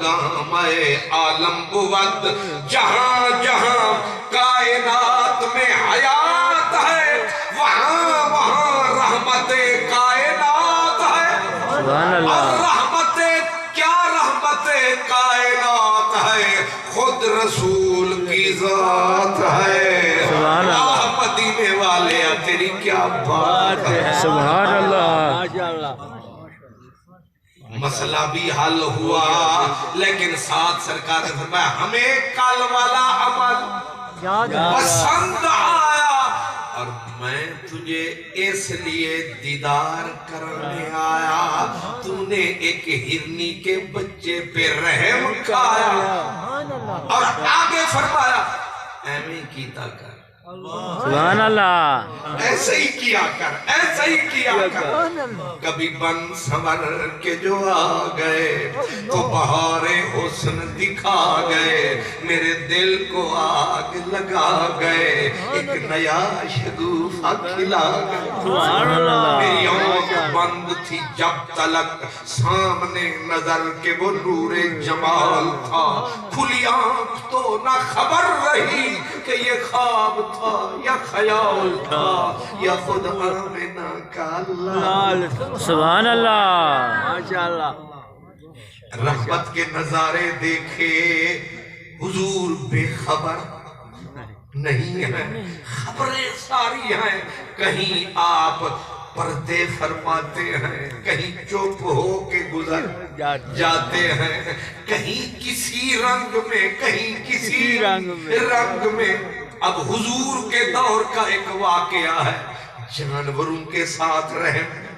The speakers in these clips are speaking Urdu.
میں عالم بود جہاں جہاں کائنات میں حیات ہے وہاں وہاں رحمت کائنات ہے اور رحمت کائنات ہے خود رسول کی ذات ہے مدینے والے تیری کیا بات ہے سبحان اللہ مسئلہ بھی حل ہوا لیکن ساتھ سرکار نے فرمایا ہمیں کل والا عمل پسند آیا اور میں تجھے اس لیے دیدار کرنے آیا تو نے ایک ہرنی کے بچے پہ رحم کھایا اور آگے فرمایا ایویں کیتا کر سبحان اللہ ایسے ہی کیا کر ایسے ہی کیا کر کبھی بن سنور کے جو آ گئے تو بہار حسن دکھا گئے میرے دل کو آگ لگا گئے ایک نیا شگوفہ کھلا گئے میری آنکھ بند تھی جب تلک سامنے نظر کے وہ نور جمال تھا کھلی آنکھ تو نہ خبر رہی کہ یہ خواب تھا یا خیال تھا یا خود آمنہ کا اللہ سبحان اللہ ماشاءاللہ رحمت کے نظارے دیکھے حضور بے خبر نہیں ہیں خبریں ساری ہیں کہیں آپ پردے فرماتے ہیں کہیں چپ ہو کے گزر جاتے ہیں کہیں کسی رنگ میں کہیں کسی رنگ میں اب حضور کے دور کا ایک واقعہ ہے جانوروں کے ساتھ رحم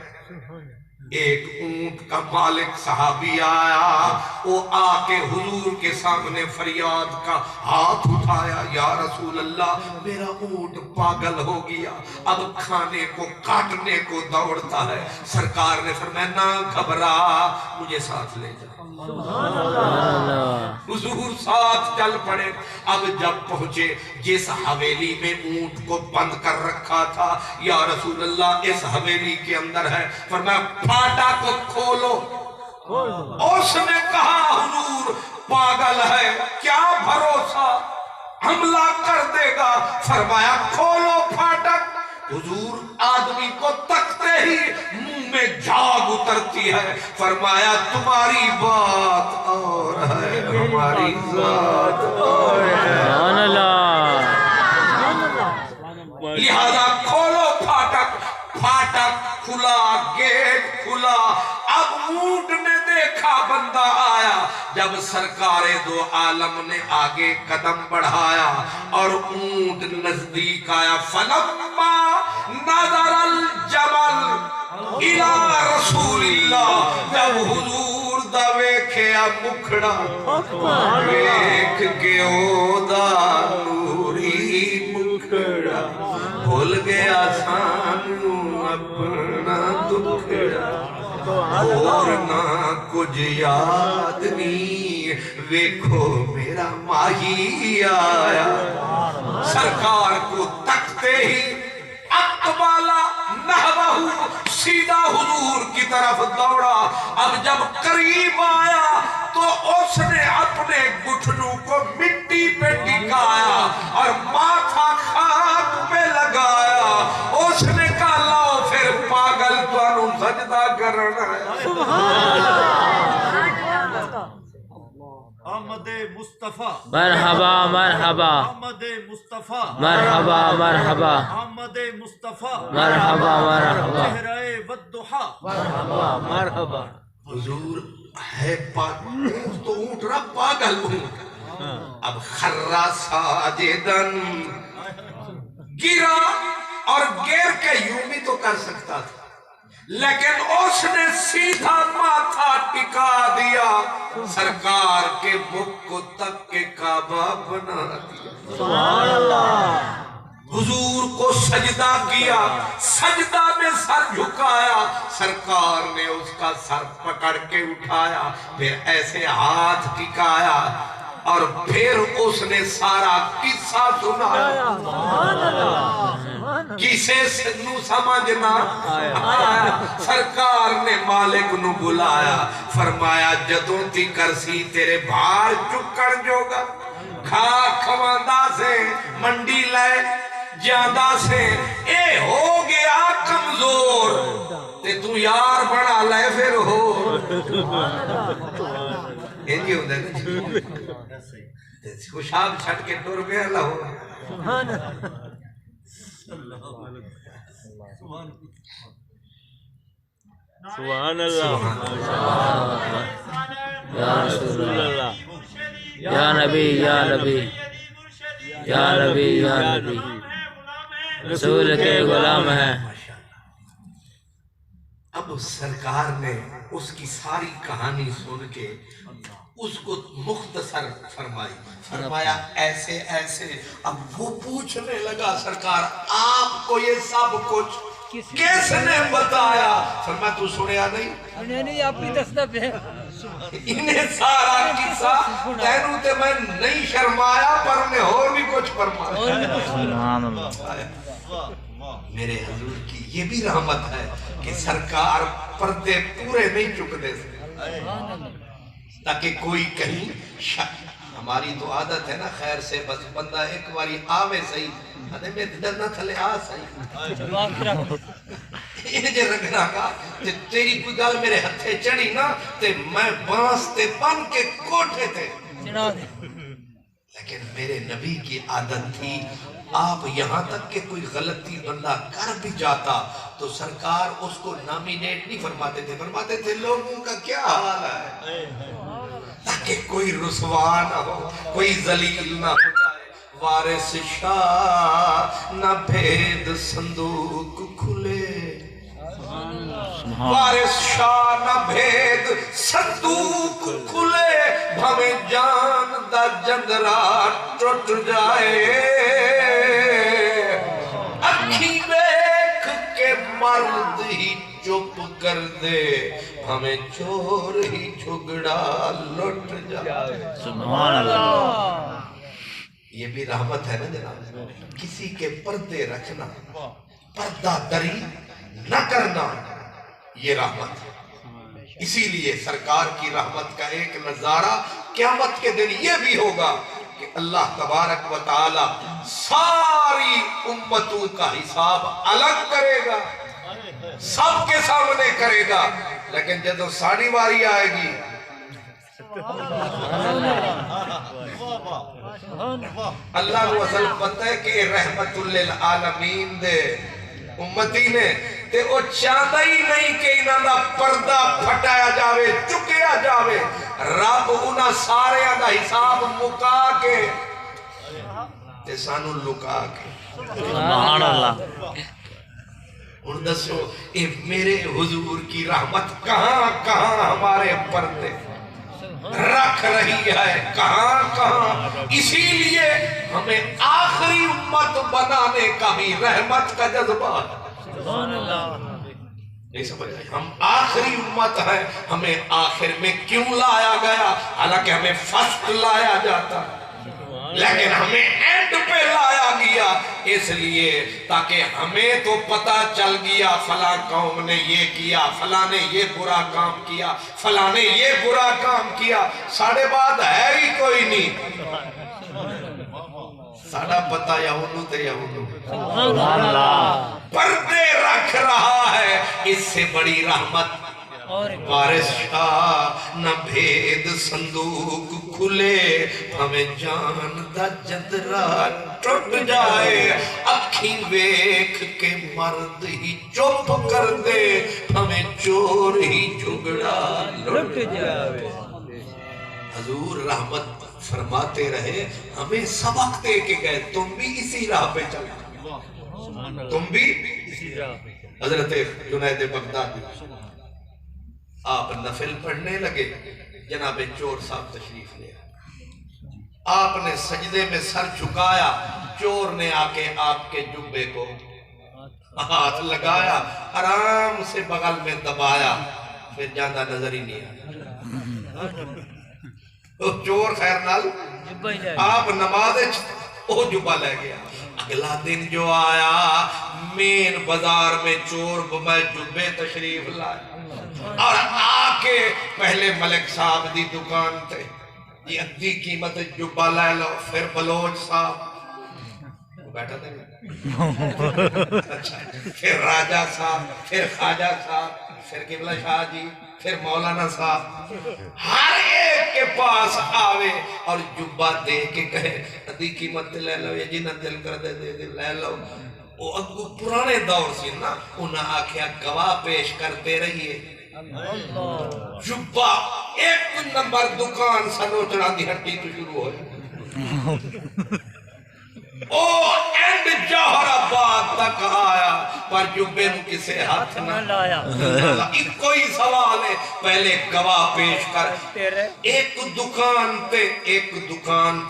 ایک اونٹ کا مالک صحابی آیا وہ آ کے حضور کے سامنے فریاد کا ہاتھ اٹھایا یا رسول اللہ میرا اونٹ پاگل ہو گیا اب کھانے کو کاٹنے کو دوڑتا ہے سرکار نے فرمایا نہ گھبرا مجھے ساتھ لے جا حضور ساتھ چل پڑے اب جب پہنچے جس حویلی میں اونٹ کو بند کر رکھا تھا یا رسول اللہ اس حویلی کے اندر ہے فرمایا پھاٹا کو کھولو اس نے کہا حضور پاگل ہے کیا بھروسہ حملہ کر دے گا فرمایا کھولو پھاٹک حضور آدمی کو تکتے ہی منہ میں جھاگ اترتی ہے فرمایا تمہاری بات اور ہے ہماری ذات اور ہے سبحان اللہ لہذا کھولو پھاٹک پھاٹک کھلا گیٹ کھلا اب اونٹ نے دیکھا بندہ آیا جب سرکار دو عالم نے آگے قدم بڑھایا اور اونٹ نزدیک آیا فلما نظر الجمل الى رسول اللہ جب حضور دا ویکھیا مکھڑا ویکھ کے او دا نوری مکھڑا بھول گیا سانو اپنا دکھڑا اور نہ کچھ یاد نہیں ویکھو میرا ماہی آیا سرکار کو تکتے ہی اقبالا نحوہ سیدھا حضور کی طرف دوڑا اب جب قریب آیا تو اس نے اپنے گھٹنوں کو مٹی پہ ٹکایا اور ماتھا خاک پہ لگایا اس نے کہا لاؤ پھر پاگل تو سجدہ کرنا ہے احمد مصطفیٰ مرحبا مرحبا احمد مصطفیٰ مرحبا مرحبا احمد مصطفیٰ مرحبا مرحبا چہرہ والضحیٰ مرحبا مرحبا حضور ہے پاگل تو اونٹ رہا پاگل اونٹ اب خرہ ساجدن گرا اور گر کے یوں بھی تو کر سکتا تھا لیکن اس نے سیدھا ماتھا ٹکا دیا سرکار کے مکھ کو تک کے کعبہ بنا دیا سبحان اللہ حضور کو سجدہ کیا سجدہ میں سر جھکایا سرکار نے اس کا سر پکڑ کے اٹھایا پھر ایسے ہاتھ ٹکایا اور پھر اس نے سارا قصہ سنایا کسے نو سمجھنا آیا سرکار نے مالک نو بلایا فرمایا جدوں تی کرسی تیرے بھار چکر جوگا کھا کھواندا سے منڈی لے جاندہ سے اے ہو گیا کمزور تے تو یار بڑا لے پھر ہو انجی ہوندہ ہے نا خوشاب چھٹ کے ٹور گیا اللہ ہو سبحان اللہ یا رسول اللہ یا نبی یا نبی یا نبی یا نبی رسول کے غلام ہیں اب سرکار نے اس کی ساری کہانی سن کے اس کو مختصر فرمایا ایسے ایسے اب وہ پوچھنے لگا سرکار آپ کو یہ سب کچھ کس نے بتایا فرمایا تو سنیا نہیں نہیں آپ کی تصدیق ہے انہیں سارا قصہ تینوں تے میں نہیں شرمایا پر انہیں اور بھی کچھ فرمایا سبحان اللہ میرے حضور کی یہ بھی رحمت ہے کہ سرکار پردے پورے نہیں چکتے تاکہ کوئی کہیں شک ہماری تو عادت ہے نا خیر سے بس بندہ ایک باری آوے صحیح ادھے میں دھرنا تھلے آ صحیح یہ جو رکھنا کا تیری کوئی گال میرے ہتھے چڑی نا تے میں بانس تے بن کے کوٹھے تھے لیکن میرے نبی کی عادت تھی آپ یہاں تک کہ کوئی غلطی بندہ کر بھی جاتا تو سرکار اس کو نامینیٹ نہیں فرماتے تھے لوگوں کا کیا حال ہے تاکہ کوئی رسوا نہ ہو کوئی ذلیل نہ ہو جائے وارث شاہ نہ بھید صندوق کھلے وارث شاہ نہ بھید صندوق کھلے بھویں جان دا جندرا ٹوٹ جائے اکھی بیک کے مرد ہی چپ کر دے ہمیں چور ہی جھگڑا لٹ جائے سبحان اللہ یہ بھی رحمت ہے نا جناب کسی کے پردے رکھنا پردہ دری نہ کرنا یہ رحمت ہے اسی لیے سرکار کی رحمت کا ایک نظارہ قیامت کے دن یہ بھی ہوگا کہ اللہ تبارک و تعالی ساری امتوں کا حساب الگ کرے گا سب کے سامنے کرے گا لیکن جب ساڑی واری آئے گی اللہ کو اصل پتہ ہے کہ رحمت للعالمین دے امتی نے تے او چاہتا ہی نہیں کہ انہاں دا پردہ پھٹایا جاوے چکیا جاوے رب انہاں سارے دا حساب مکا کے تے سانو لکا کے سبحان اللہ اور دسو اے میرے حضور کی رحمت کہاں کہاں ہمارے پردے رکھ رہی ہے کہاں کہاں اسی لیے ہمیں آخری امت بنانے کا بھی رحمت کا جذبہ نہیں سمجھ آئی ہم آخری امت ہیں ہمیں آخر میں کیوں لایا گیا حالانکہ ہمیں فسٹ لایا جاتا لیکن ہمیں اینڈ پہ لایا گیا اس لیے تاکہ ہمیں تو پتہ چل گیا فلاں قوم نے یہ کیا فلاں نے یہ برا کام کیا فلاں نے یہ برا کام کیا ساڑھے بعد ہے ہی کوئی نہیں ساڑھا پتہ یہونو تے یہونو سبحان اللہ پردے رکھ رہا ہے اس سے بڑی رحمت وارث شاہ نہ بھید صندوق کھلے ہمیں جان دا جندرا ٹوٹ جائے اکھی ویکھ کے مرد ہی چپ کر دے ہمیں چور ہی جھگڑا لٹ جائے حضور رحمت فرماتے رہے ہمیں سبق دے کے گئے تم بھی اسی راہ پہ چلے تم بھی حضرت جنید بغدادی آپ نفل پڑھنے لگے جناب چور صاحب تشریف لے آپ نے سجدے میں سر جھکایا چور نے آکے آپ کے جبے کو ہاتھ لگایا آرام سے بغل میں دبایا پھر جاندہ نظر ہی نہیں آیا چور خیر نال آپ نماز او جبا لے گیا اگلا دن جو آیا مین بازار میں چور بمے جبے تشریف لائے اور آ کے پہلے ملک صاحب دی دکان تے یہ ادھی قیمت جبہ لے لو، پھر بلوچ صاحب بیٹھا تھے پھر راجہ صاحب، پھر خواجہ صاحب، پھر قبلہ شاہ جی، پھر مولانا صاحب، ہر ایک کے پاس آوے اور جبہ دے کے کہے ادھی قیمت لے لو، یہ جنہ دل کر دے دے دے لے لو۔ وہ اگو پرانے دور سے نا انہاں آکھیا گواہ پیش کرتے رہیے۔ جبہ ایک نمبر دکان سنوچڑا دی ہٹی تو شروع ہوئی، او اینڈ جوہر آباد تک آیا پر جبے نو کسے ہاتھ نہ لایا۔ ایک کوئی سوال ہے، پہلے گواہ پیش کر۔ ایک دکان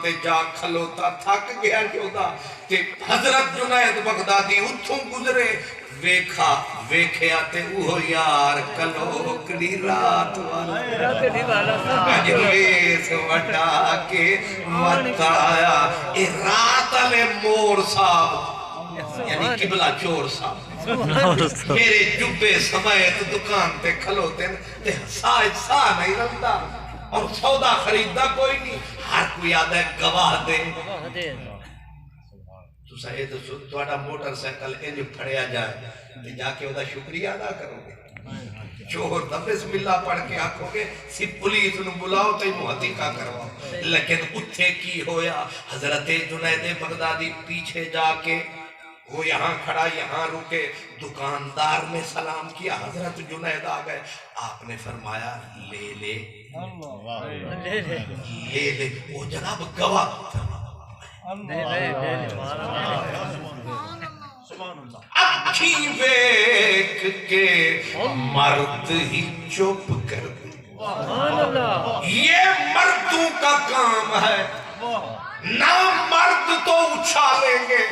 تے جا کھلوتا تھک گیا جودا تے حضرت جنید بغدادی اتھوں گزرے، ویکھیا تے اوہ یار کلوکڑی رات والا جویس وٹا کے متایا۔ اے رات علی مور صاحب یعنی قبلہ چور صاحب میرے جبے سمیت دکان تے کھلوتے تے سا نہیں رلتا اور سودا خریدہ کوئی نہیں، ہر کوئی آدھا ہے گواہ دے۔ تو سہے تو توڑا موٹر سائیکل انج پھڑیا جائے تے جا کے وہ شکریہ ادا کرو گے، چور دا بسم اللہ پڑھ کے آکھو گے سی پولیس نو بلاؤ تے محقیقہ کرواؤ۔ لیکن اتھے کی ہویا، حضرت جنید بغدادی پیچھے جا کے وہ یہاں کھڑا یہاں رکے، دکاندار نے سلام کیا، حضرت جنید آ گئے، آپ نے فرمایا لے لے لے لے، وہ جناب گواہ اکھی ویک کے مرد ہی چپ کر دے، یہ مردوں کا کام ہے، نہ مرد تو اچھالیں گے،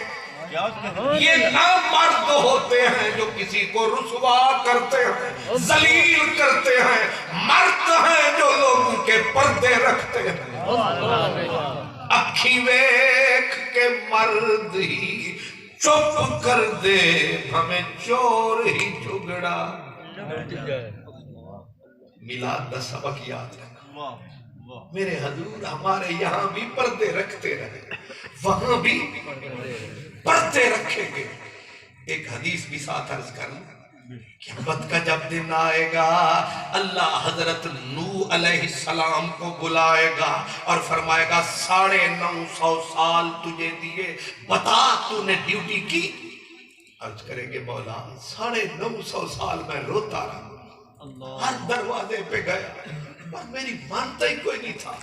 یہ نہ مرد ہوتے ہیں جو کسی کو رسوا کرتے ہیں، ذلیل کرتے ہیں، مرد ہیں جو لوگوں کے پردے رکھتے ہیں۔ اکھی ویک کے مرد ہی چپ کر دے، ہمیں چور ہی جھگڑا۔ میلاد دا سبق یاد رکھا، میرے حضور ہمارے یہاں بھی پردے رکھتے رہے، وہاں بھی پردے رکھیں گے۔ ایک حدیث بھی ساتھ عرض کرنا، قیامت کا جب دن آئے گا اللہ حضرت نوح علیہ السلام کو بلائے گا اور فرمائے گا 950 سال تجھے دیے، بتا تو نے ڈیوٹی کی؟ عرض کریں گے مولا 950 سال میں روتا رہا، ہر دروازے پہ گیا پر میری مانتا ہی کوئی نہیں تھا۔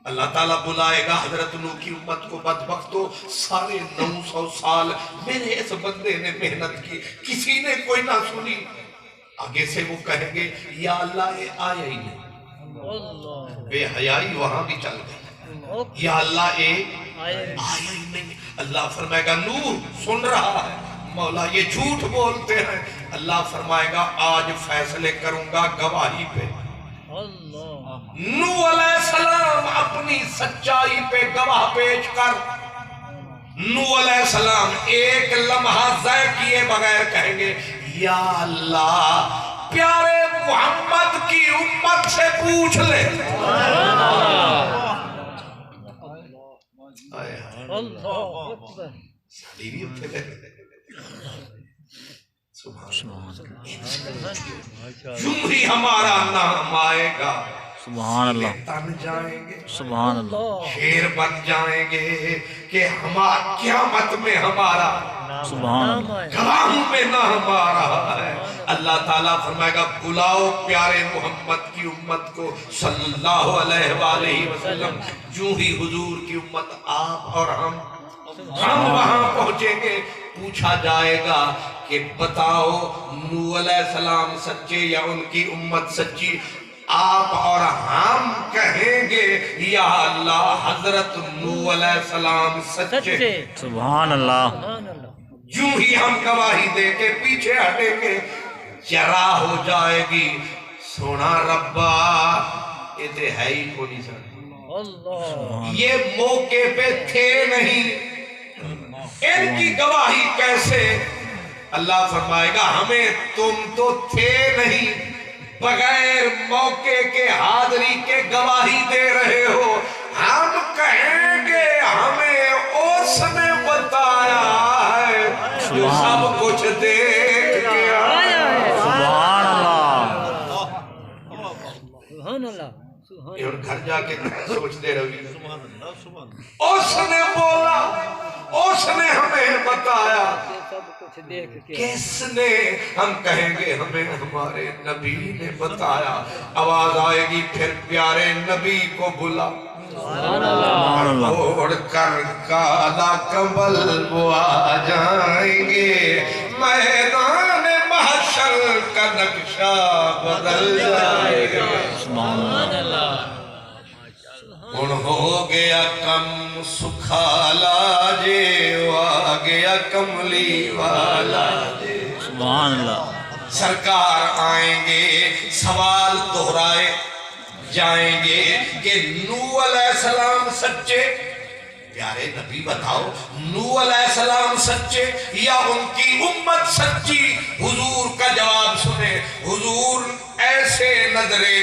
اللہ تعالیٰ بلائے گا حضرت نوح کی امت کو، بدبختو 950 سال میرے اس بندے نے محنت کی، کسی نے کوئی نہ سنی۔ آگے سے وہ کہیں گے یا اللہ یہ آیا ہی نہیں، بے حیائی وہاں بھی چل گئی، یا اللہ یہ آیا ہی نہیں۔ اللہ فرمائے گا نوح سن رہا ہے، مولا یہ جھوٹ بولتے ہیں، اللہ فرمائے گا آج فیصلے کروں گا گواہی پہ۔ نوح علیہ السلام اپنی سچائی پہ گواہ پیش کر، نوح علیہ السلام ایک لمحہ ضائع کیے بغیر کہیں گے یا اللہ پیارے محمد کی امت سے پوچھ لے۔ یوں ہی ہمارا نام آئے گا، سبحان اللہ، تن جائیں گے، سبحان اللہ، شیر بن جائیں گے کہ ہمارا قیامت میں ہمارا سبحان اللہ، گواہوں میں نہ ہمارا ہے۔ اللہ تعالیٰ فرمائے گا بلاؤ پیارے محمد کی امت کو صلی اللہ علیہ وآلہ وسلم۔ جو ہی حضور کی امت آپ اور ہم وہاں پہنچیں گے، پوچھا جائے گا کہ بتاؤ نوح علیہ السلام سچے یا ان کی امت سچی؟ آپ اور ہم کہیں گے یا اللہ حضرت نوح علیہ السلام سچے۔ سبحان اللہ، جو ہی ہم گواہی دے کے پیچھے ہٹیں گے چرا ہو جائے گی سونا ربا یہ تے ہے ہی کو نہیں سکتا، یہ موقع پہ تھے نہیں، ان کی گواہی کیسے؟ اللہ فرمائے گا ہمیں تم تو تھے نہیں، بغیر موقع کے حاضری کے گواہی دے رہے ہو، ہم کہیں گے ہمیں اس نے بتایا ہے جو سب کچھ دیکھ گیا۔ سبحان اللہ، سبحان اللہ، یہ اور گھر جا کے سوچتے رہی، سبحان اللہ، سبحان اللہ۔ اس نے بولا، اس نے ہمیں بتایا، سب کچھ دیکھ کے کس نے؟ ہم کہیں گے ہمیں ہمارے نبی نے بتایا۔ آواز آئے گی پھر پیارے نبی کو بلا، چھوڑ کر کالا کمل وہ آ جائیں گے، میدان محشر کا نقشہ بدل جائے گا۔ سبحان اللہ، ہن ہو گیا کم سکھالا جے، آ گیا کملی والا جے۔ سبحان اللہ، سرکار آئیں گے، سوال دہرائے جائیں گے کہ نوح علیہ السلام سچے؟ پیارے نبی بتاؤ، نوح علیہ السلام سچے یا ان کی امت سچی؟ حضور کا جواب سنیں، حضور ایسے نظرے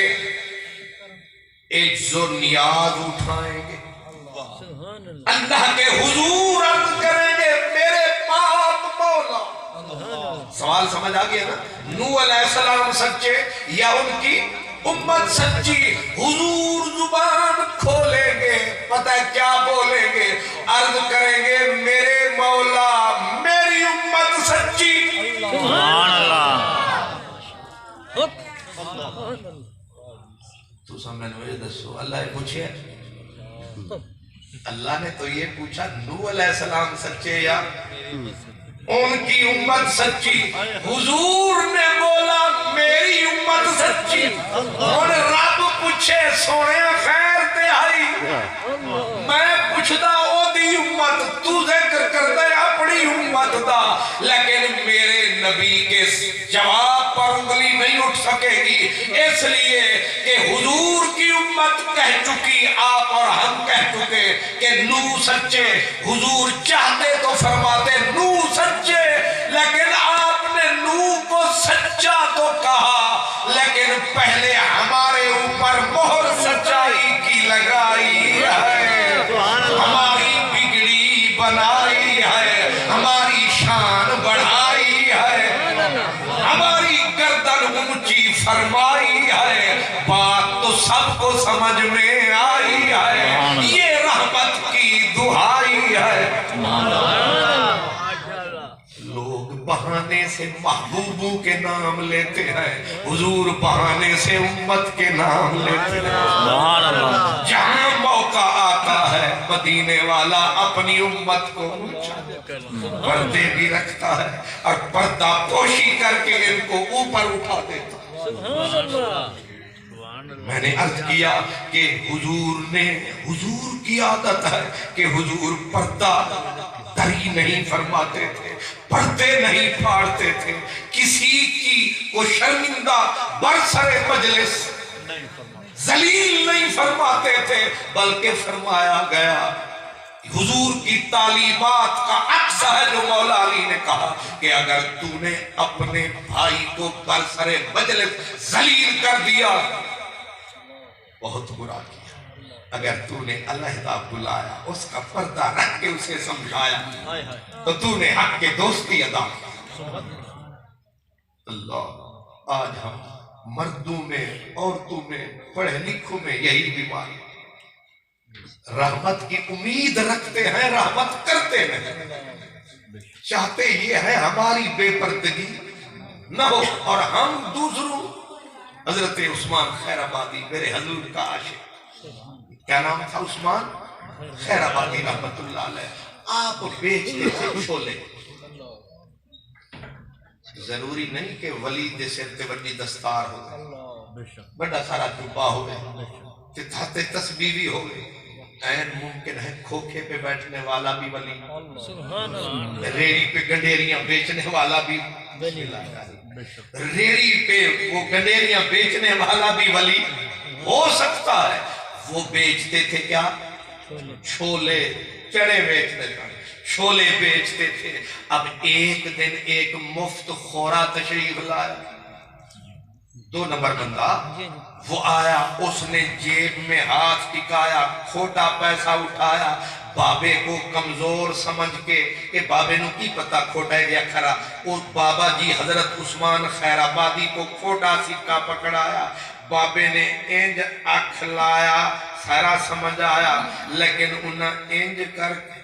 عجز و نیاز اٹھائیں گے، سبحان اللہ، اللہ کے حضور عرض کریں گے میرے پاک مولا۔ سوال سمجھ آ گیا نا؟ نوح علیہ السلام سچے یا ان کی امت سچی؟ حضور زبان کھولیں گے، پتہ ہے کیا بولیں گے؟ عرض کریں گے میرے مولا میری امت سچی۔ سبحان اللہ، تو سامنے مجھے دسو، اللہ نے پوچھے؟ اللہ نے تو یہ پوچھا نوح علیہ السلام سچے یا ان کی امت سچی؟ حضور نے بولا میری امت سچی۔ اور رب پوچھے سونے خیر تہائی، میں پوچھدا او دی امت، تو ذکر کردے اپنی امت دا، لیکن میرے نبی کے جواب پر انگلی نہیں اٹھ سکے گی، اس لیے کہ حضور کی امت کہہ چکی، آپ اور ہم کہہ چکے کہ نوح سچے۔ حضور چاہتے تو فرماتے نوح سچے، لیکن آپ نے نوح کو سچا تو کہا، لیکن پہلے ہمارے اوپر مہر سچائی کی لگائی ہے، ہماری بگڑی بنائی ہے، ہماری شان بڑھائی ہے، ہماری گردن اونچی فرمائی ہے، بات تو سب کو سمجھ میں آئی ہے، یہ رحمت کی دہائی ہے۔ لوگ بہانے سے محبوبوں کے نام لیتے ہیں، حضور بہانے سے امت کے نام لیتے ہیں۔ سبحان اللہ، جہاں موقع آتا ہے مدینے والا اپنی امت کو اونچا پردے بھی رکھتا ہے اور پردہ پوشی کر کے ان کو اوپر اٹھا دیتا ہے۔ سبحان اللہ، میں نے عرض کیا کہ حضور کی عادت ہے کہ حضور پردہ دری نہیں فرماتے تھے، پردے نہیں پھاڑتے تھے، کسی کی کو شرمندہ برسر مجلس ذلیل نہیں فرماتے تھے، بلکہ فرمایا گیا حضور کی تعلیمات کا عکس ہے جو مولا علی نے کہا کہ اگر تو نے اپنے بھائی کو برسر مجلس ذلیل کر دیا بہت برا کیا، اگر تو نے علیحدہ بلایا اس کا پردہ رکھ کے اسے سمجھایا تو تو نے حق کے دوستی ادا کی۔ اللہ، آج ہم مردوں میں عورتوں میں پڑھے لکھوں میں یہی بیماری، رحمت کی امید رکھتے ہیں، رحمت کرتے نہیں، چاہتے یہ ہے ہماری بے پردگی نہ ہو اور ہم دوسروں۔ حضرت عثمان خیر آبادی میرے حضور کا عاشق، کیا نام تھا؟ عثمان خیر آبادی رحمت اللہ علیہ، آپ بیچتے تھے چھولے، ضروری نہیں کہ ولی دے سر تے وڈی دستار ہو، بڑا سارا جبا ہوئے، تھاتے تسبیح بھی ہوئے، این ممکن ہے کھوکھے پہ بیٹھنے والا بھی ولی، سبحان اللہ، ریڑی پہ گنڈیریاں بیچنے والا بھی، ریڑی پہ وہ گنڈیریاں بیچنے والا بھی ولی ہو سکتا ہے۔ وہ بیچتے تھے کیا؟ چھولے، چڑے بیچتے تھے، چھولے بیچتے تھے. اب ایک دن ایک مفت خورا تشریف لایا. 2 نمبر بندہ وہ آیا, اس نے جیب میں ہاتھ ٹکایا, کھوٹا پیسہ اٹھایا. بابے کو کمزور سمجھ کے کہ بابے نو کی پتا کھوٹا ہے گیا کھرا, اس بابا جی حضرت عثمان خیر آبادی کو کھوٹا سکہ پکڑایا. بابے نے انج اکھ لایا, سارا سمجھ آیا, لیکن انہاں انج کر کے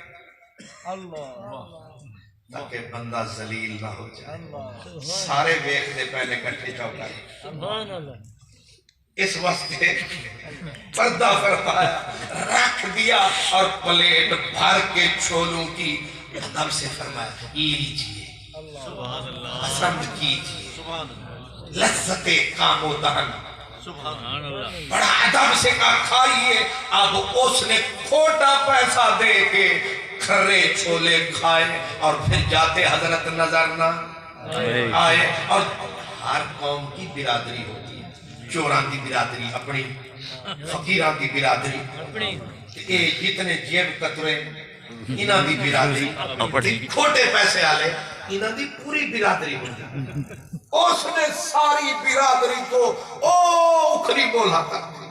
تاکہ بندہ ذلیل نہ ہو جائے. سارے ویکھ دے پہلے کٹھے چوکا سبحان اللہ. اس واسطے پردہ فرمایا, رکھ دیا اور پلیٹ بھر کے چھولوں کی ادب سے فرمایا لیجئے, پسند کیجئے, لذت کام و دہن. بڑا ادب سے کہا کھائیے. اب اس نے کھوٹا پیسہ دے کے کھرے چھولے کھائے اور پھر جاتے حضرت نظر نہ آئے. اور ہر قوم کی برادری ہوتی ہے, چوران دی برادری اپنی, فقیران دی برادری اپنی, اے جتنے جیب کترے انہاں دی برادری, کھوٹے پیسے آلے انہاں دی پوری برادری ہوتی. اس نے ساری برادری کو او اکھری بولا کر دی.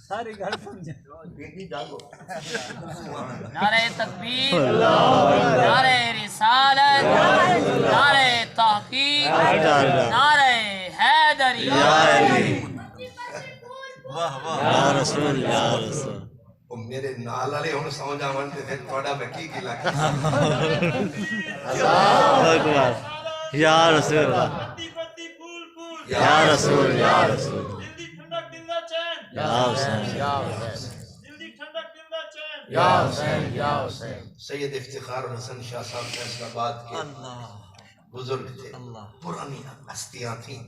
ساری گھر سمجھا. نعرہ تکبیر, نعرہ رسالت, نعرہ تحقیق, نعرہ حیدری. یا رسول یا رسول. میرے نال والے ہن سمجھ آون تے پھر تھوڑا بکی کی لگ. اللہ اکبر. یا رسول یا رسول یا رسول. یا حسین یا حسین. سید افتخار حسن شاہ صاحب فیصل آباد کے بزرگ تھے, پرانی ہستیاں تھیں.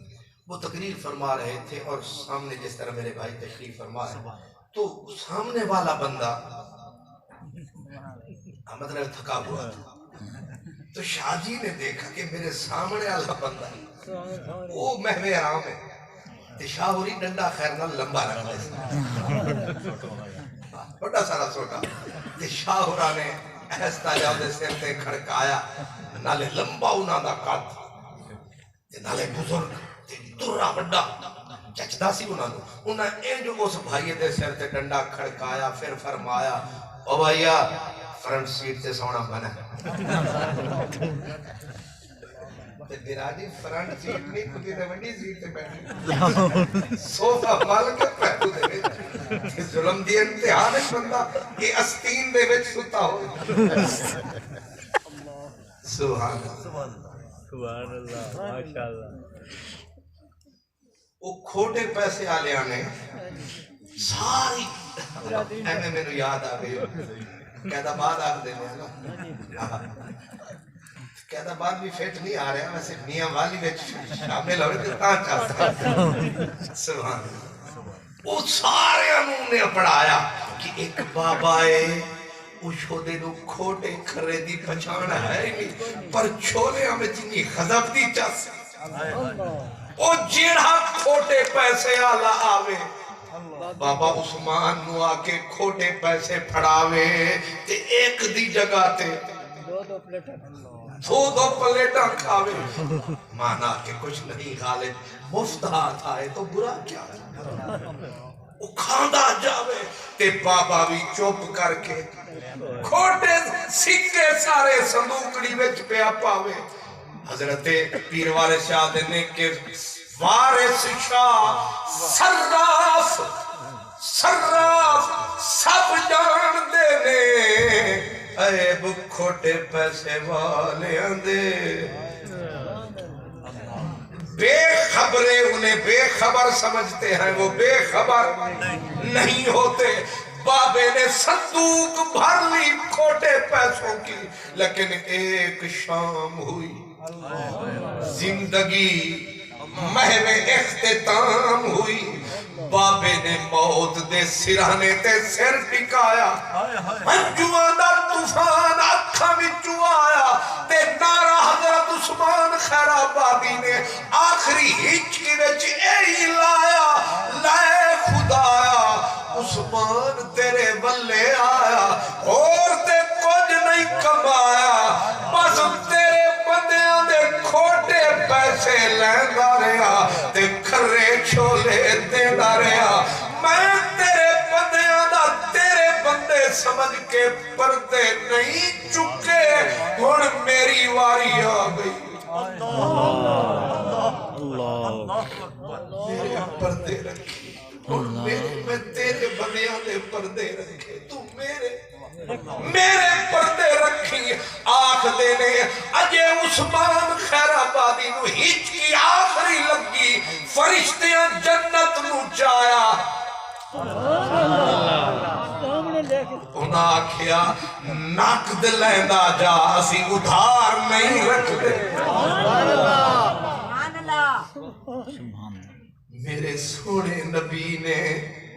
وہ تقریر فرما رہے تھے اور سامنے جس طرح میرے بھائی تشریف فرما رہے, تو سامنے والا بندہ مطلب تھکا ہوا تھا. تو شاہ جی نے دیکھا کہ میرے سامنے والا بندہ وہ محو حرام ہے. تے شاہ ہوری ڈنڈا خیر نہ لمبا رکھ دے, بڑا سارا سوٹا. تے شاہ ہورا نے ایستا جاؤ دے سر تے کھڑکایا, نالے لمبا انہاں دا قد, تے نالے بزرگ, تے درہ بڑا جچدا سی انہاں نو. انہاں انج اس بھائی دے سر تے ڈنڈا کھڑکایا, پھر فرمایا او بھائیا فرنٹ سیٹ تے سونا بنا. تے دیراجی فرنٹ سیٹ نہیں کھلی تے وڈی سیٹ تے بیٹھی, صوفہ مال کے پہلو دے وچ ظلم دی انتہا وچ بندہ کہ استین دے وچ ستا ہو. سبحان اللہ سبحان اللہ ماشاءاللہ. وہ کھوٹے پیسے آلیاں نے ساری ایمیں میں نو یاد آ گئی, قید آباد آگ دینے نا, قید آباد بھی فیٹ نہیں آ رہے ہیں, ویسے میاں والی میں شامل ہوئے تھے تاں چاہتا ہے. سبحان اللہ. وہ سارے انہوں نے پڑھایا کہ ایک بابا ہے, وہ شودے نو کھوٹے کھرے دی پہچان ہے نہیں, پر چھولے ہمیں جنی غضب دی چاس. او جیڑا کھوٹے پیسے آلہ آوے, بابا عثمان نو آکے کھوٹے پیسے پھڑاوے, تے ایک دی جگہ تے دو پلیٹاں کھاوے. مانا کہ کچھ نہیں غالب, مفت ہاتھ آئے تو برا کیا ہے, وہ کھاندہ جاوے. تے بابا بھی چوپ کر کے کھوٹے سکے سارے صندوقڑی وچ پہ پاوے. حضرت پیر وارث شاہ دینے کے وارث شاہ صراف سب جان دینے, عیب کھوٹے پیسے والے اندے. بے خبریں انہیں بے خبر سمجھتے ہیں, وہ بے خبر نہیں ہوتے. بابے نے صندوق بھر لی کھوٹے پیسوں کی, لیکن ایک شام ہوئی, زندگی محو اختتام ہوئی. بابے نے موت دے سرانے تے سر ٹکایا, انجواں دا طوفان اکھاں وچوں آیا, تے نعرہ حضرت عثمان خیر آبادی نے آخری ہچکی وچ اے لایا, لائے خدایا عثمان تیرے بلے آیا. او لیندا رہا تے کھرے چھولے دیندا رہا میں تیرے بندیاں دا تیرے بندے سمجھ کے پردے نہیں چکے ہن میری واری آ گئی میرے پردے رکھے میں تیرے بندیاں دے پردے رکھے تو میرے پردے رکھی آنکھ دینے اجے عثمان خیر آبادی نو ہچ کی آخری لگی فرشتیاں جنت نو چایا انہاں آکھیا نقد لیندا جا اسی ادھار نہیں رکھ دے میرے سونے نبی نے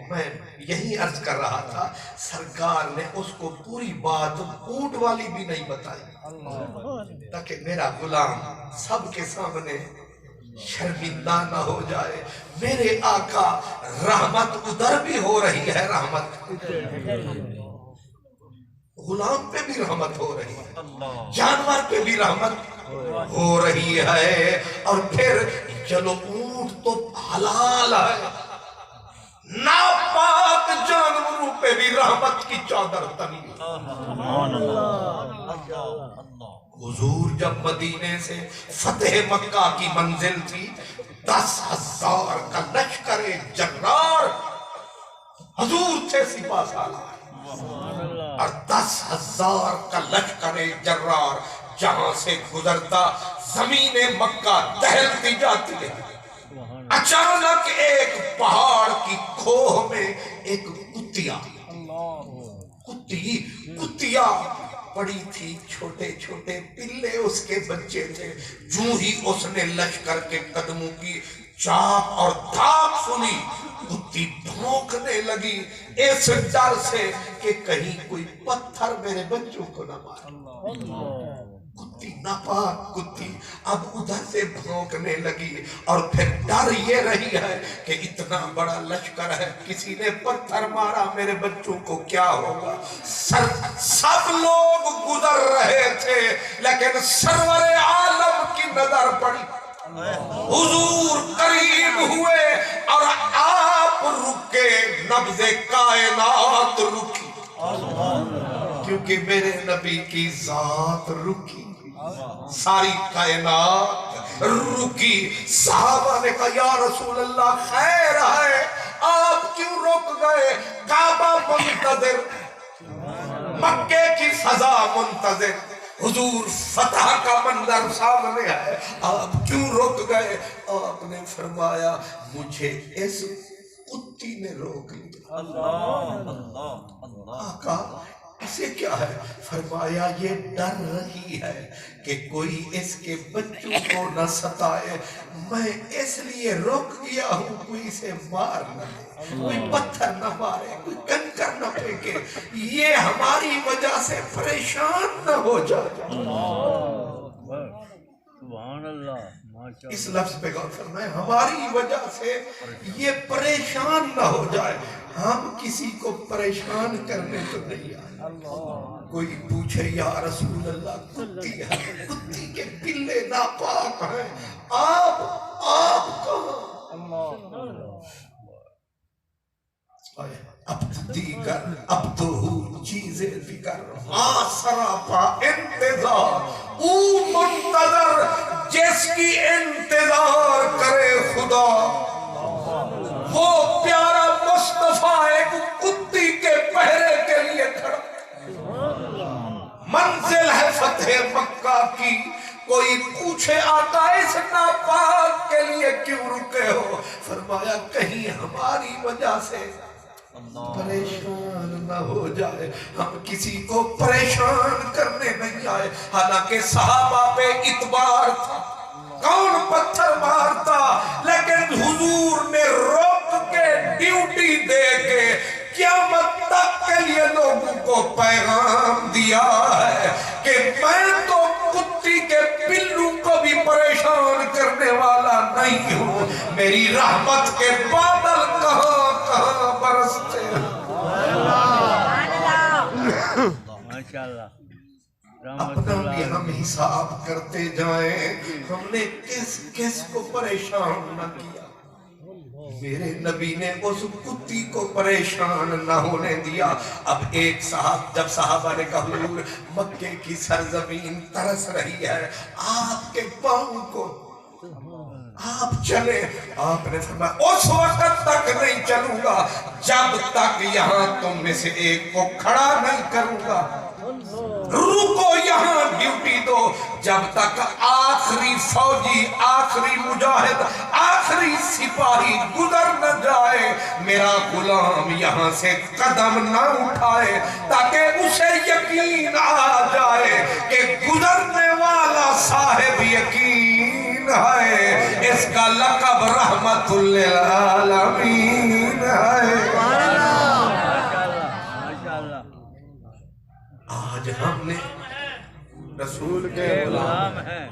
میں یہی عرض کر رہا تھا سرکار نے اس کو پوری بات اونٹ والی بھی نہیں بتائی تاکہ میرا غلام سب کے سامنے شرمندہ نہ ہو جائے میرے آقا رحمت ادھر بھی ہو رہی ہے رحمت غلام پہ بھی رحمت ہو رہی ہے جانور پہ بھی رحمت ہو رہی ہے اور پھر چلو اونٹ تو حلال ہے ناپاک جانوروں پہ بھی رحمت کی چادر تنی حضور جب مدینے سے فتح مکہ کی منزل تھی 10,000 کا لشکر جرار حضور تھے سپاہ سالار اور 10,000 کا لشکر جرار جہاں سے گزرتا زمین مکہ دہلتی جاتی ہے اچانک ایک پہاڑ کی کھوہ میں ایک کتیا پڑی تھی چھوٹے چھوٹے پلے اس کے بچے تھے جو ہی اس نے لشکر کے قدموں کی چاپ اور دھاک سنی کتی بھونکنے لگی اس ڈر سے کہ کہیں کوئی پتھر میرے بچوں کو نہ مارے کتی ناپاک کتی اب ادھر سے بھونکنے لگی اور پھر ڈر یہ رہی ہے کہ اتنا بڑا لشکر ہے کسی نے پتھر مارا میرے بچوں کو کیا ہوگا سب لوگ گزر رہے تھے لیکن سرور عالم کی نظر پڑی حضور قریب ہوئے اور آپ رکے نبض کائنات رکی کیونکہ میرے نبی کی ذات رکی ساری کائنات رکی صحابہ نے کہا یا رسول اللہ خیر ہے آپ کیوں رک گئے کعبہ منتظر مکے کی فضا منتظر حضور فتح کا منظر سامنے ہے آپ کیوں رک گئے آپ نے فرمایا مجھے اس کتی نے روک لیا آقا اسے کیا ہے فرمایا یہ ڈر رہی ہے کہ کوئی اس کے بچوں کو نہ ستائے میں اس لیے رک گیا ہوں کوئی اسے مار نہ دے کوئی پتھر نہ مارے کوئی کنکر نہ پھینکے یہ ہماری وجہ سے پریشان نہ ہو جائے سبحان اللہ اس لفظ پہ غور فرمائے ہماری وجہ سے یہ پریشان نہ ہو جائے ہم کسی کو پریشان کرنے تو نہیں آئے کوئی پوچھے یا رسول اللہ کتی ہے کتی کے پلے ناپاک ہیں آپ کہاں اب دیگر اب تو چیزیں دیگر سراپا انتظار او منتظر جس کی انتظار کرے خدا وہ پیارا مصطفیٰ ایک کتی کے پہرے کے لیے کھڑا منزل ہے فتح مکہ کی کوئی پوچھے آقا اس ناپاک کے لیے کیوں رکے ہو فرمایا کہیں ہماری وجہ سے پریشان نہ ہو جائے ہم کسی کو پریشان کرنے نہیں آئے حالانکہ صحابہ پہ اعتبار تھا کون پتھر مارتا لیکن حضور نے روک کے ڈیوٹی دے کے قیامت تک کے لیے لوگوں کو پیغام دیا ہے کہ میں تو کتی کے پلوں کو بھی پریشان کرنے والا نہیں ہوں میری رحمت کے بادل کہاں کہاں برستے ہیں ماشاءاللہ اپنا بھی ہم حساب کرتے جائیں، ہم نے کس کس کو پریشان نہ کیا۔ میرے نبی نے اس کتی کو پریشان نہ ہونے دیا۔ اب ایک جب صحابہ نے کہا حضور مکے کی سرزمین ترس رہی ہے آپ کے پاؤں کو، آپ چلیں۔ آپ نے فرمایا اس وقت تک نہیں چلوں گا جب تک یہاں تم میں سے ایک کو کھڑا نہیں کروں گا۔ رکو یہاں ڈیوٹی دو جب تک آخری فوجی، آخری مجاہد، آخری سپاہی گزر نہ جائے، میرا غلام یہاں سے قدم نہ اٹھائے، تاکہ اسے یقین آ جائے کہ گزرنے والا صاحب یقین ہے، اس کا لقب رحمت للعالمین ہے۔ آج ہم نے رسول کے غلام ہیں،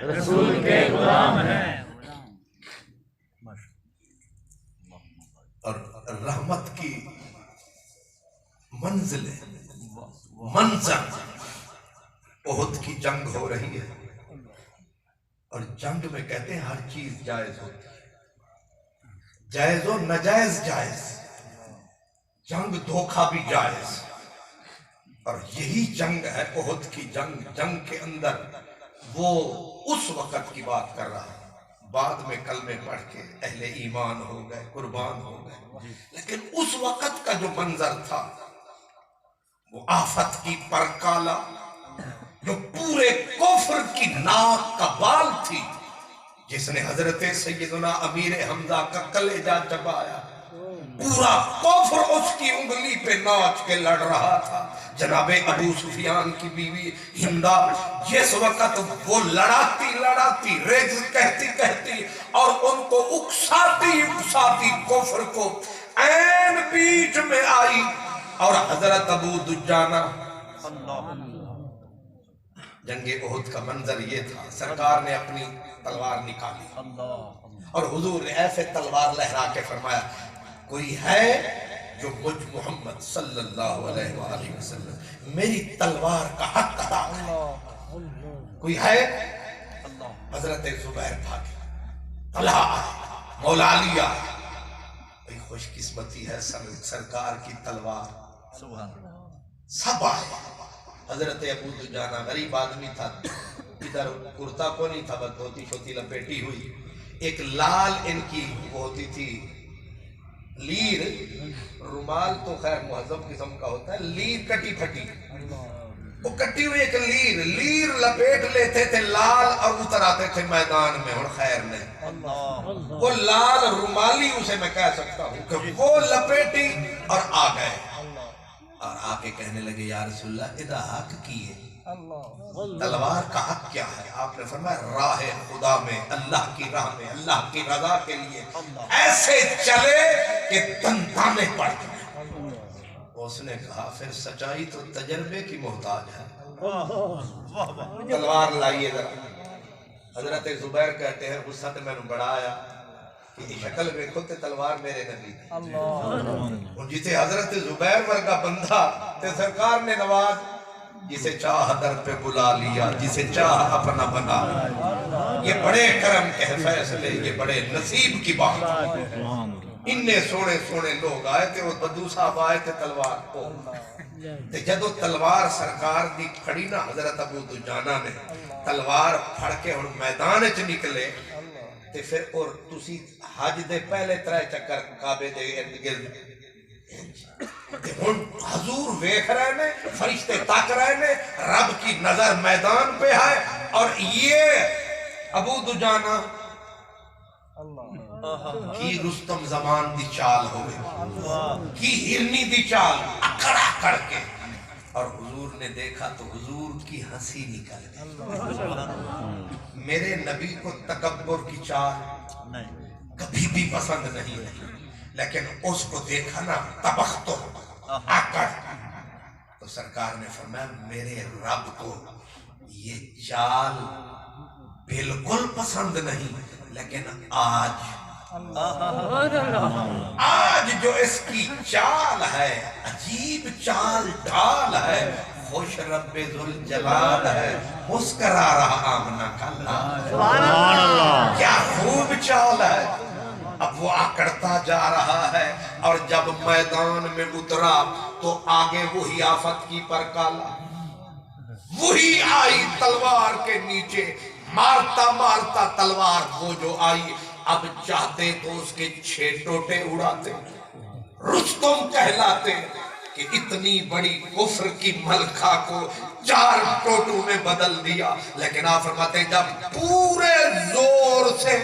رسول کے غلام ہیں، اور رحمت کی منزل منظر احد کی جنگ ہو رہی ہے، اور جنگ میں کہتے ہیں ہر چیز جائز ہوتی ہے، جائز و ناجائز جائز، جنگ دھوکہ بھی جائز، اور یہی جنگ ہے احد کی جنگ۔ جنگ کے اندر وہ اس وقت کی بات کر رہا ہے، بعد میں کلمے پڑھ کے اہل ایمان ہو گئے، قربان ہو گئے، لیکن اس وقت کا جو منظر تھا وہ آفت کی پرکالا، جو پورے کفر کی ناک کا بال تھی، جس نے حضرت سیدنا امیر حمزہ کا کلیجہ چبایا، پورا کفر اس کی انگلی پہ ناچ کے لڑ رہا تھا۔ جناب ابو سفیان کی بیوی ہندہ جس وقت وہ لڑاتی رجز کہتی اور ان کو اکساتی کفر کو عین بیچ میں آئی، اور حضرت ابو دجانہ، جنگ احد کا منظر یہ تھا، سرکار نے اپنی تلوار نکالی اور حضور نے ایسے تلوار لہرا کے فرمایا کوئی ہے جو مجھ محمد صلی اللہ علیہ وآلہ وسلم میری تلوار کا حق ادا کرے؟ کوئی ہے؟ حضرت زبیر بھاگے، طلحہ آئے، مولا علی آئے، بھئی خوش قسمتی ہے سرکار کی تلوار، سب آئے۔ حضرت ابو دجانہ غریب آدمی تھا، ادھر کرتا کو نہیں تھا، بس دھوتی شوتی لپیٹی ہوئی، ایک لال ان کی وہ ہوتی تھی لیر، رومال تو خیر مہذب قسم کا ہوتا ہے، لیر کٹی پھٹی، وہ کٹی ہوئی ایک لیر لپیٹ لیتے تھے لال، اور اتر آتے تھے میدان میں، اور خیر نہیں وہ لال رومالی اسے میں کہہ سکتا ہوں کہ وہ لپیٹی اور آ گئے، اور آ کے کہنے لگے یا رسول اللہ ادا حق کیے، تلوار کا حق کیا ہے؟ آپ نے فرمایا راہ خدا میں، اللہ کی راہ میں، اللہ کی رضا کے لیے ایسے چلے کہ دندانے پڑ جائیں۔ اس نے کہا پھر سچائی تو تجربے کی محتاج ہے، تلوار لائیے ذرا۔ حضرت زبیر کہتے ہیں غصہ تے میں نے بڑا آیا کہ شکل دیکھو تے تلوار میرے نبی اور جیتے حضرت زبیر ورگا بندہ تے سرکار نے نواز، جسے چاہ در پہ بلا لیا، جسے چاہ اپنا بنا لیا۔ یہ بڑے کرم کے فیصلے، یہ بڑے نصیب کی بات۔ اننے سونے سونے لوگ آئے تھے، وہ بدو صاحب آئے تھے تلوار کو، تے جدو تلوار سرکار دی کھڑی نا، حضرت ابو دجانہ نے تلوار پھڑ کے اور میدان چ نکلے، تے پھر اور تسی حج دے پہلے 3 چکر کعبے دے ارد گرد، حضور ویکھ رہے نے، فرشتے تاک رہے نے، رب کی نظر میدان پہ ہے، اور یہ ابو دجانہ کی رستم زمان دی چال ہوئے، کی ہرنی دی چال اکڑ اکڑ کے، اور حضور نے دیکھا تو حضور کی ہنسی نکل گئی۔ میرے نبی کو تکبر کی چال کبھی بھی پسند نہیں ہے، لیکن اس کو دیکھا نا تبختر آکڑ، تو سرکار نے فرمایا میرے رب کو یہ چال بالکل پسند نہیں، لیکن آج جو اس کی چال ہے، عجیب چال ڈھال ہے، خوش رب ذوالجلال ہے، مسکرا رہا آمنہ کا لال۔ کیا خوب چال ہے۔ اب وہ آکڑتا جا رہا ہے، اور جب میدان میں اترا تو آگے وہی آفت کی پرکالا، وہی آئی تلوار کے نیچے، مارتا مارتا تلوار وہ جو آئی، اب چاہتے تو اس کے 6 ٹوٹے اڑاتے۔ رستم کہلاتے کہ اتنی بڑی کفر کی ملکہ کو 4 ٹوٹوں میں بدل دیا، لیکن آپ فرماتے ہیں جب پورے زور سے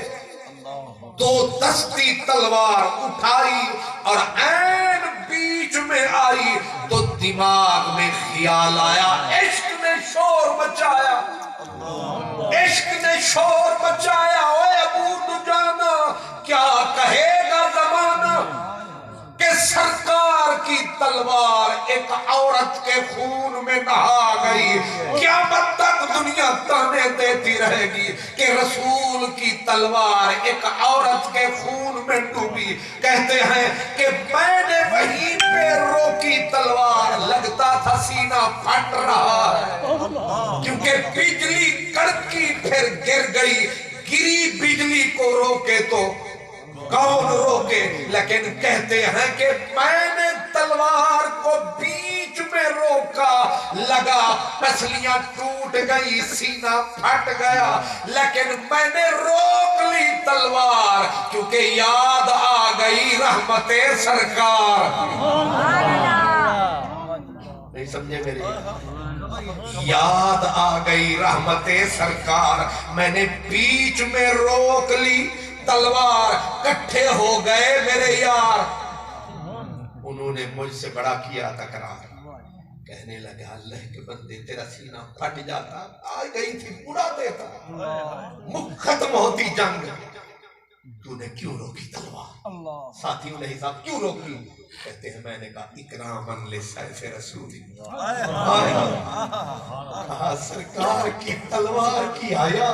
2 دستی تلوار اٹھائی اور عین بیچ میں آئی تو دماغ میں خیال آیا، عشق نے شور مچایا، عشق نے شور مچایا۔ اوے ابو دجانہ کیا کہے گا زمانہ کہ سرکار کی تلوار ایک عورت کے خون میں نہا گئی، قیامت تک دنیا تانے دیتی رہے گی کہ رسول کی تلوار ایک عورت کے خون میں ڈوبی۔ کہتے ہیں کہ میں نے وہیں پہ روکی تلوار، لگتا تھا سینہ پھٹ رہا ہے، کیونکہ بجلی کڑکی پھر گر گئی۔ گری بجلی کو روکے تو کون روکے، لیکن کہتے ہیں کہ میں نے تلوار کو بیچ میں روکا، لگا پسلیاں ٹوٹ گئی، سینہ پھٹ گیا، لیکن میں نے روک لی تلوار کیونکہ یاد آ گئی رحمت سرکار۔ نہیں سمجھے میرے؟ یاد آ گئی رحمت سرکار، میں نے بیچ میں روک لی تلوار، کٹھے ہو گئے میرے یار۔ انہوں نے مجھ سے بڑا کیا تکرار، کہنے لگا اللہ کے بندے تیرا سینہ پھٹ جاتا، آ گئی تھی اڑا دیتا، ختم ہوتی جنگ، تو نے کیوں روکی تلوار؟ ساتھیوں نے حساب کیوں روکی؟ کہتے ہیں میں نے کہا اکراماً لسیف رسول کہا سرکار کی تلوار کی حیا،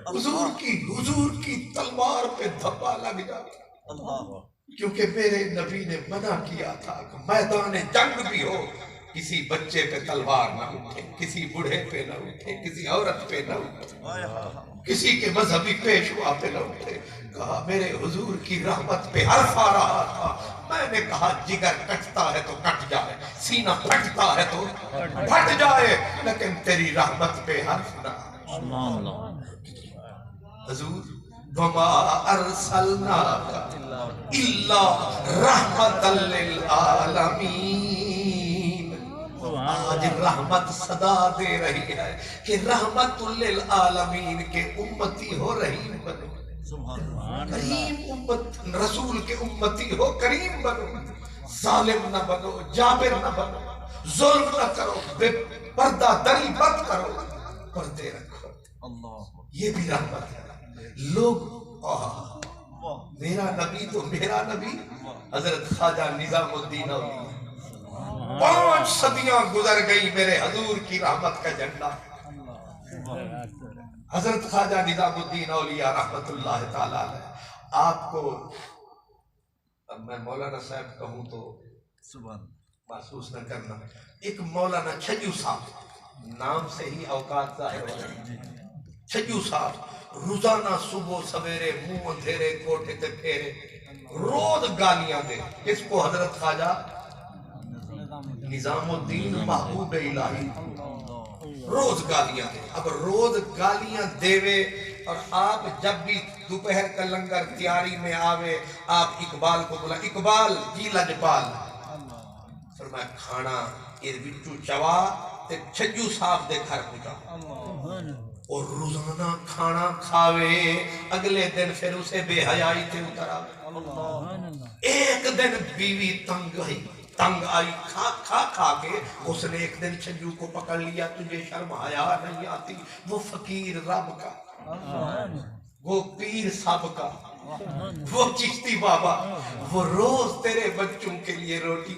حضور کی تلوار پہ دھبا لگ جاتا، کیونکہ میرے نبی نے منع کیا تھا کہ میدان جنگ بھی ہو کسی بچے پہ تلوار نہ اٹھے، کسی بڑھے پہ نہ اٹھے، کسی عورت پہ نہ اٹھے، کسی کے مذہبی پیشوا پہ نہ اٹھے۔ کہا میرے حضور کی رحمت پہ حرف آ رہا تھا، میں نے کہا جگر کٹتا ہے تو کٹ جائے، سینہ پھٹتا ہے تو پھٹ جائے، لیکن تیری رحمت پہ حرف نہ۔ حضور وما ارسلناک الا رحمت للعالمین، آج رحمت صدا دے رہی ہے کہ رحمت للعالمین کے امتی ہو، رحیم بنو، کریم امت، رسول کے امتی ہو، کریم بنو، ظالم نہ بنو، جابر نہ بنو، ظلم نہ کرو، بے پردہ دری مت کرو، پردے رکھو، یہ بھی رحمت ہے۔ لوگ میرا نبی تو میرا نبی حضرت خواجہ نظام الدین اولیاء، 5 صدیاں گزر گئی میرے حضور کی رحمت کا جھنڈا۔ حضرت خواجہ نظام الدین اولیاء رحمت اللہ تعالی علیہ، آپ کو اب میں مولانا صاحب کہوں تو محسوس نہ کرنا، ایک مولانا چھجو صاحب، نام سے ہی اوقات ظاہر ہو رہے، چھجو صاحب روزانہ صبح سویرے منہ اندھیرے کوٹھے تے پھیرے، روز گالیاں دے، اس کو حضرت خواجہ نظام الدین محبوب الہی، روز گالیاں دے۔ اب روز گالیاں دیوے، اور آپ جب بھی دوپہر کا لنگر تیاری میں آوے، آپ اقبال کو بولا، اقبال جی لجپال، فرمایا کھانا یہ بچو چوا تے چھجو صاحب دے گھر پہنچا، اور روزانہ کھانا کھاوے، اگلے دن پھر اسے بے حیائی تے اتر آوے۔ ایک دن بیوی تنگ آئی کھا کھا کھا کے، اس نے ایک دن چھجو کو پکڑ لیا، تجھے شرم حیا نہیں آتی؟ وہ فقیر رب کا، وہ پیر صاحب کا، وہ چشتی بابا، وہ روز تیرے بچوں کے لیے روٹی